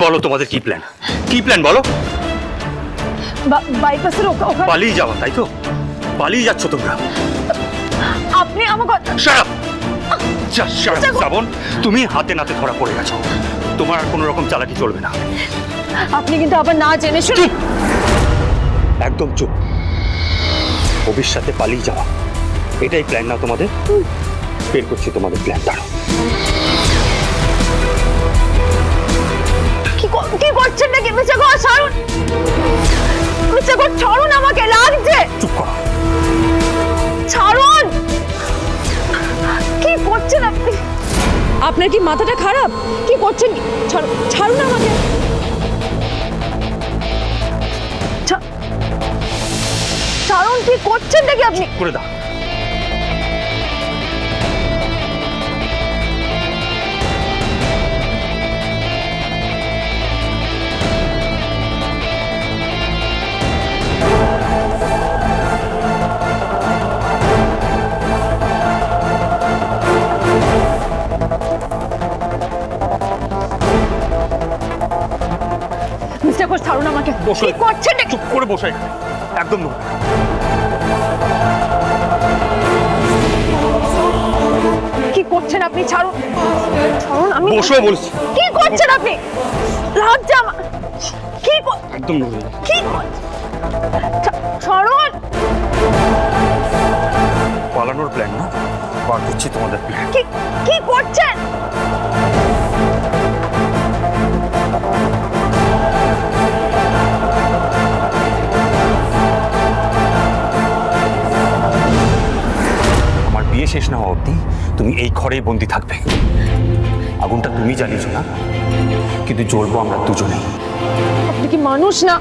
বলো তোমাদের কি প্ল্যান? কি প্ল্যান বলো? বাইপাসের ওখানে পালিয়ে যাওয়া, তাই তো? পালিয়ে যাচ্ছ তোমরা? আপনি আমাকে শ্রাবণ, তুমি হাতে নাতে ধরা পড়ে গেছো। তোমার আর কোনো রকম চালাকি চলবে না। আপনি কিন্তু আবার না জেনে শুনে একদম চুপ। অভির সাথে পালিয়ে যাওয়া, এটাই প্ল্যান না তোমাদের? বের করছি তোমাদের প্ল্যান। দাঁড়াও। কি করছেন নাকি মিস্টার ঘোষ? ছাড়ুন মিস্টার ঘোষ, ছাড়ুন আমাকে, লাগছে। চুপ করো। ছাড়ুন। কি করছেন আপনি? আপনার কি মাথাটা খারাপ? কি করছেন? ছাড়ুন আমাকে। ছাড়ুন। কি করছেন নাকি আপনি? করে দাও। মিস্টার ঘোষ, ছাড়ুন আমাকে। বসো। কি করছেন? চুপ করে বসে, একদম নড়বে না। কি করছেন আপনি? ছাড়ুন। ছাড়ুন। আমি বসো বলছি। কি করছেন আপনি? লাগছে আমার। কি একদম নড়বে না। কি ছাড়ুন। পালানোর প্ল্যান না, বার করছি তোমাদের প্ল্যান। কি করছেন? আমার বিয়ে শেষ না হওয়া অবধি তুমি এই ঘরেই বন্দি থাকবে। আগুনটা তুমি জ্বালিয়েছো না, কিন্তু জ্বলবো আমরা দুজনেই। আপনি কি মানুষ না?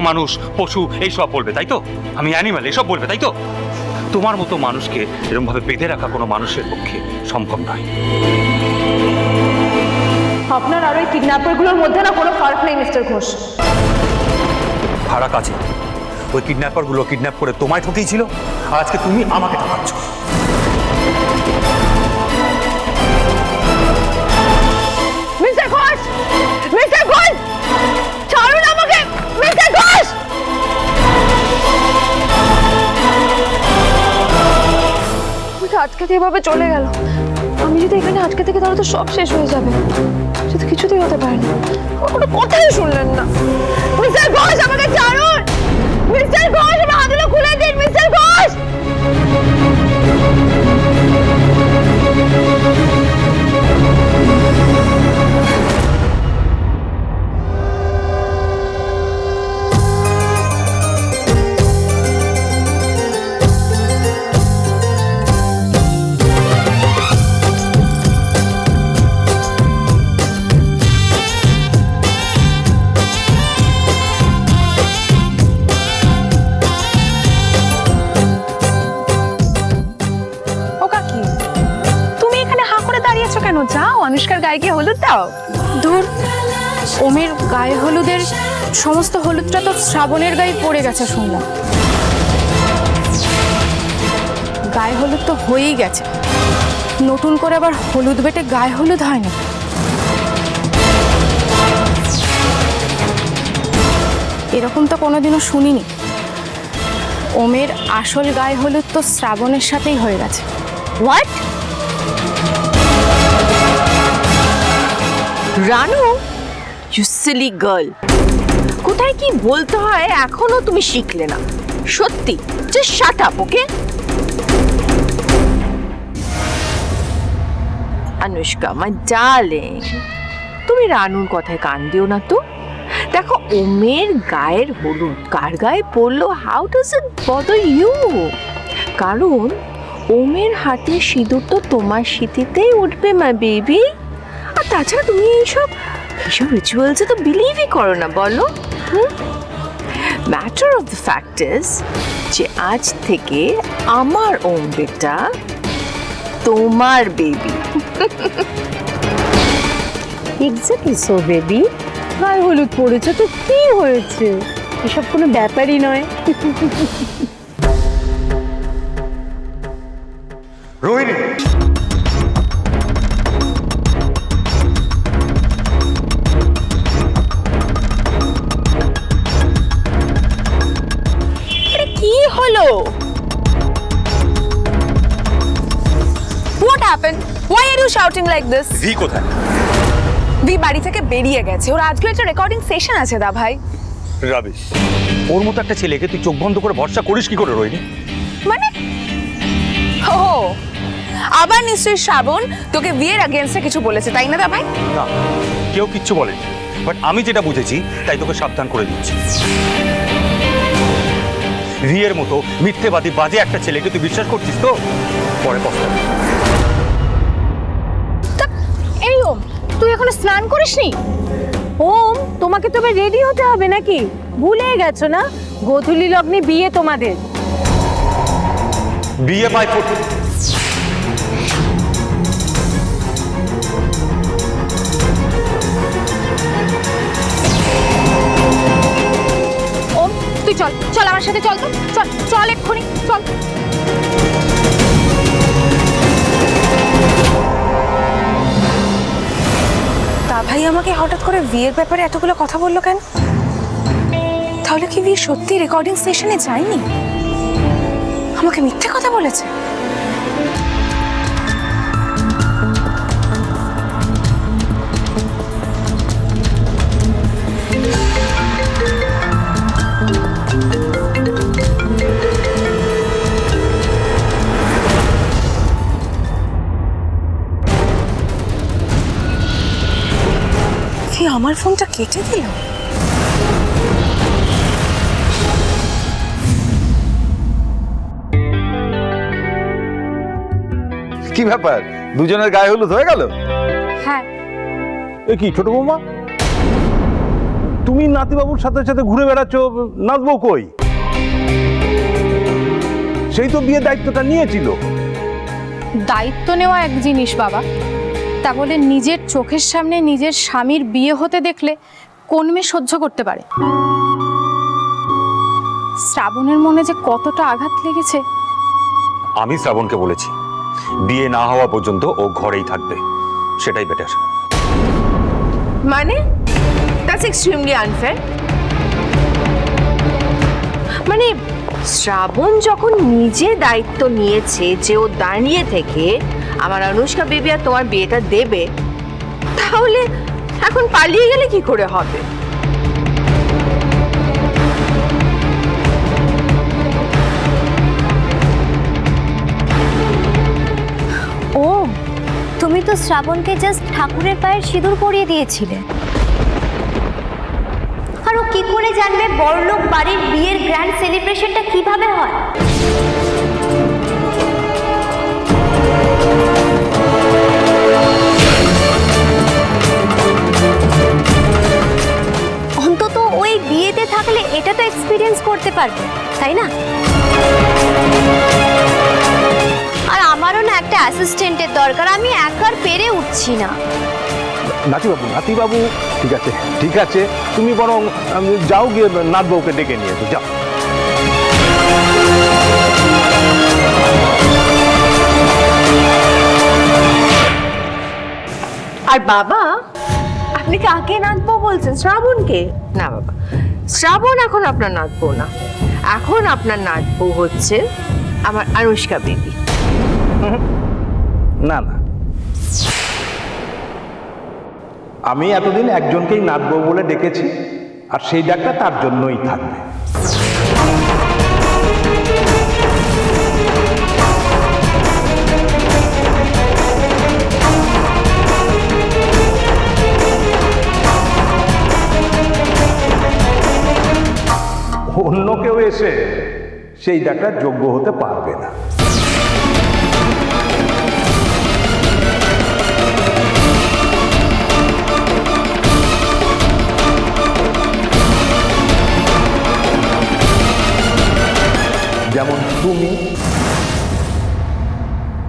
মানুষ, পশু এইসব বলবে, তাই তো? আমি অ্যানিমাল, এসব বলবে, তাই তো? তোমার মতো মানুষকে এরকম ভাবে বেঁধে রাখা কোনো মানুষের পক্ষে সম্ভব নয়। আপনার আর ওই কিডন্যাপারগুলোর মধ্যে না কোনো ফারাক নেই মিস্টার ঘোষ। ফারাক আছে। ওই কিডন্যাপারগুলো কিডন্যাপ করে তোমায় ঠকিয়েছিল, আর আজকে তুমি আমাকে ঠকাচ্ছ। মিস্টার ঘোষ! মিস্টার ঘোষ! ছাড়ুন আমাকে! মিস্টার ঘোষ! আজকে তো এভাবে চলে গেল। আমি যদি এখানে আজকে থেকে, তাহলে তো সব শেষ হয়ে যাবে। সেটা কিছুতেই হতে পারে না। আমার কোনো কথাই শুনলেন না। মিস্টার ঘোষ, আমাকে ছাড়ুন! মিস্টার ঘোষ, আমার হাতগুলো খুলে দিন! মিস্টার ঘোষ! কেন? যাও অনুষ্কার গায়ে গিয়ে হলুদ দাও। দূর, ওমের গায়ে হলুদের সমস্ত হলুদটা তো শ্রাবণের গায়ে পড়ে গেছে শুনলাম। গায়ে হলুদ তো হয়েই গেছে, নতুন করে আবার হলুদ বেটে গায়ে হলুদ হয় না। এরকম তো কোনোদিনও শুনিনি। ওমের আসল গায়ে হলুদ তো শ্রাবণের সাথেই হয়ে গেছে। What? Ranu, you silly girl, কোথায় কি বলতে হয় এখনো তুমি শিখলে না? সত্যি, just shut up, okay? Anushka my darling, তুমি রানুর কথায় কান দিও না তো। দেখো, ওমের গায়ের হলুদ কার গায়ে পড়লো, how does it bother you? কারণ ওমের হাতে সিঁদুর তো তোমার সিঁথিতেই উঠবে মাই বেবি। আর তাছাড়া তুমি এইসব রিচুয়ালসে তো বিলিভই করো না, বলো? Matter of the fact is যে আজ থেকে আমার ওম বেটা তোমার বেবি। Exactly so baby. গায়ে হলুদ পড়েছে তো কি হয়েছে? এসব কোনো ব্যাপারই নয়। Rohini, talking like this? রি কোথায়? ভি বাড়ি থেকে বেরিয়ে গেছে, ওর আজকে একটা রেকর্ডিং সেশন আছে দা ভাই। রাবিশ, ওর মতো একটা ছেলেকে তুই চোখ বন্ধ করে ভরসা করিস কি করে রোহিণী? মানে ও আবার নিশ্চয়ই শ্রাবণ তোকে বিয়ের আগেন্সে কিছু বলেছে, তাই না দা ভাই? না, কেউ কিচ্ছু বলেনি, বাট আমি যেটা বুঝেছি তাই তোকে সাবধান করে দিচ্ছি। রিয়ের মতো মিথ্যেবাদী বাজে একটা ছেলেকে তুই বিশ্বাস করছিস তো পরে পস্তাবি। এই ওম, তুই এখনো স্নান করিসনি? ওম, তোমাকে তো এবার রেডি হতে হবে নাকি? ভুলে গেছো না, গোধূলি লগ্নে বিয়ে তোমাদের। বিয়ে বাই ফুট। ওম তুই চল চল আমার সাথে, চল তো, চল চল এক্ষুনি চল। তা ভাই আমাকে হঠাৎ করে বিয়ের ব্যাপারে এতগুলো কথা বললো কেন? তাহলে কি ভি সত্যি রেকর্ডিং সেশনে যায়নি? আমাকে মিথ্যে কথা বলেছে? কি আমার ফোনটা কেটে দিল? কি ব্যাপার, দুজনের গায়ে হলুদ হয়ে গেল? হ্যাঁ। এ কি ছোট বৌমা, তুমি নাতিবাবুর সাথে সাথে ঘুরে বেড়াচ্ছ, নাচবো কই? সেই তো বিয়ের দায়িত্বটা নিয়েছিল। দায়িত্ব নেওয়া এক জিনিস বাবা, তা বলে নিজের চোখের সামনে নিজের স্বামীর বিয়ে হতে দেখলে কোন মেয়ে সহ্য করতে পারে? শ্রাবণের মনে যে কতটা আঘাত লেগেছে। আমি শ্রাবণকে বলেছি বিয়ে না হওয়া পর্যন্ত ও ঘরেই থাকবে, সেটাই বেটার। মানে দ্যাটস এক্সট্রিমলি আনফেয়ার। মানে শ্রাবণ যখন নিজে দায়িত্ব নিয়েছে যে ও দাঁড়িয়ে থেকে আমার অনুষ্কা বেবি আর তোমার বিয়েটা দেবে, তাহলে এখন পালিয়ে গেলে কি করে হবে? ও, তুমি তো শ্রাবণকে জাস্ট ঠাকুরের পায়ের সিঁদুর পরিয়ে দিয়েছিলে। আর ও কি করে জানবে বড়লোক বাড়ির বিয়ের গ্র্যান্ড সেলিব্রেশনটা কিভাবে হয়? অন্তত ওই বিয়েতে থাকলে এটা তো এক্সপিরিয়েন্স করতে পারবে, তাই না? আর আমারও না একটা অ্যাসিস্ট্যান্টের দরকার, আমি একার পেরে উঠছি না। নাতিবাবু ঠিক আছে ঠিক আছে, তুমি বরং যাও গিয়ে নাতবউকে ডেকে নিয়ে এসো, যাও। আর বাবা, আপনি কাকে নাচবো বলছেন? শ্রাবণকে? না বাবা, শ্রাবণ এখন আপনার নাচবো না, এখন আপনার নাচবো হচ্ছে আমার অনুষ্কা বেবি। না না, আমি এতদিন একজনকেই নাতবউ বলে ডেকেছি, আর সেই ডাকটা তার জন্যই থাকবে। অন্য কেউ এসে সেই ডাকটার যোগ্য হতে পারবে না। যেমন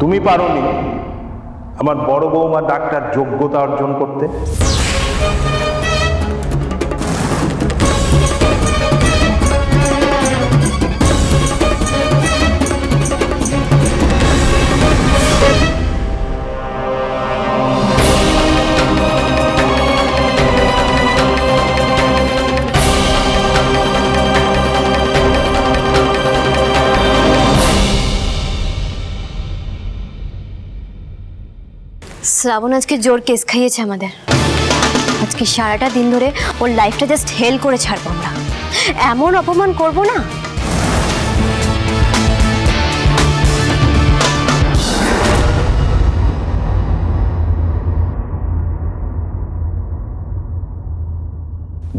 তুমি পারোনি আমার বড় বৌমা ডাক্তার যোগ্যতা অর্জন করতে। শ্রাবণ আজকে জোর কেস খাইয়েছে আমাদের। আজকে সারাটা দিন ধরে ওর লাইফটা জাস্ট হেল করে ছাড়বো আমরা। এমন অপমান করব না।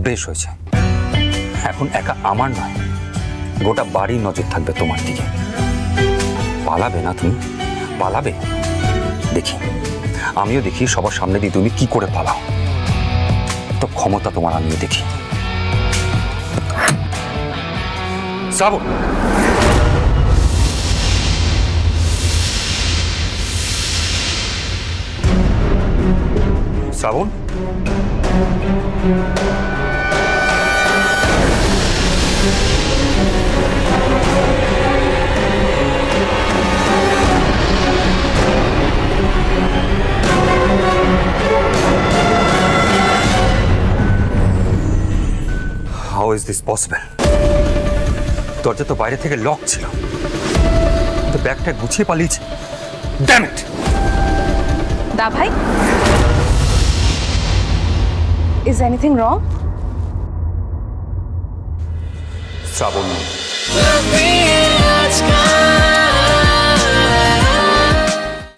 বেশ হয়েছে, এখন একা আমার নয়, গোটা বাড়ির নজর থাকবে তোমার দিকে। পালাবে না তুমি? পালাবে? দেখি, আমিও দেখি সবার সামনে দিয়ে তুমি কি করে পালাও। তো ক্ষমতা তোমার আমিও দেখি। শ্রাবণ, শ্রাবণ, হাউ ইজ দিস পসিবল? দরজা তো বাইরে থেকে লক ছিল, তো ব্যাগটা গুছিয়ে পালিয়েছে। Dam it! দা ভাই, is anything wrong? Shraban, Love me, ask